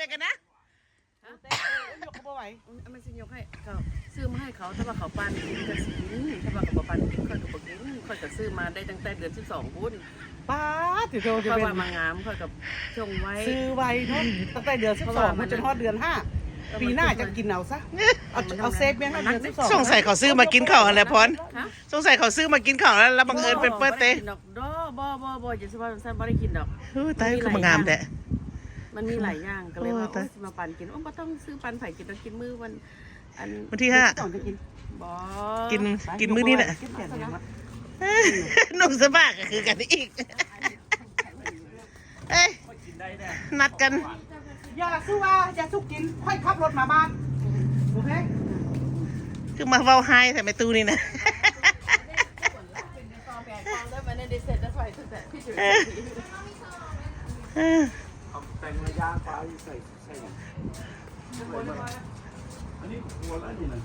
เลยกันนะยกเขาไหวไม่ใช่ยกให้เขาซื้อมาให้เขาถ้าว่าเขาปันกินกระสินถ้าว่าเขาปันกินค่อยกับกินค่อยกับซื้อมาได้ตั้งแต่เดือน12พุ่นป้าถือโดนค่อยว่ามางามค่อยกับชงไว้ซื้อไว้เนาะตั้งแต่เดือน12มันจนทอดเดือน5ปีหน้าจะกินเอาซะเอาเซฟเบี้ยเดือน12สงสัยเขาซื้อมากินข้าวอะไรพรสงสัยเขาซื้อมากินข้าวแล้วบังเอิญเป็นเปิ้ลเต้ดอกบ่จะซื้อว่าสั้นบ่ได้กินดอกตายคือมางามแต่มันมีหลายอย่างก็เลยว่ามาปั่นกินบ่ต้องซื้อปั่นไผ่กินต้องกินมื้อวันที่5กินมื้อนี้แหละนุ่มสบายก็คือกันอีกเอ้ยนัดกันอย่าสู้ว่าอย่าสู้กินค่อยขับรถมาบ้านโอเคคือมาเว้าไฮแต่ไม่ตู้นี่นะแต่งระยะฟ้าใส่อันนี้หัวแล้วนี่นะ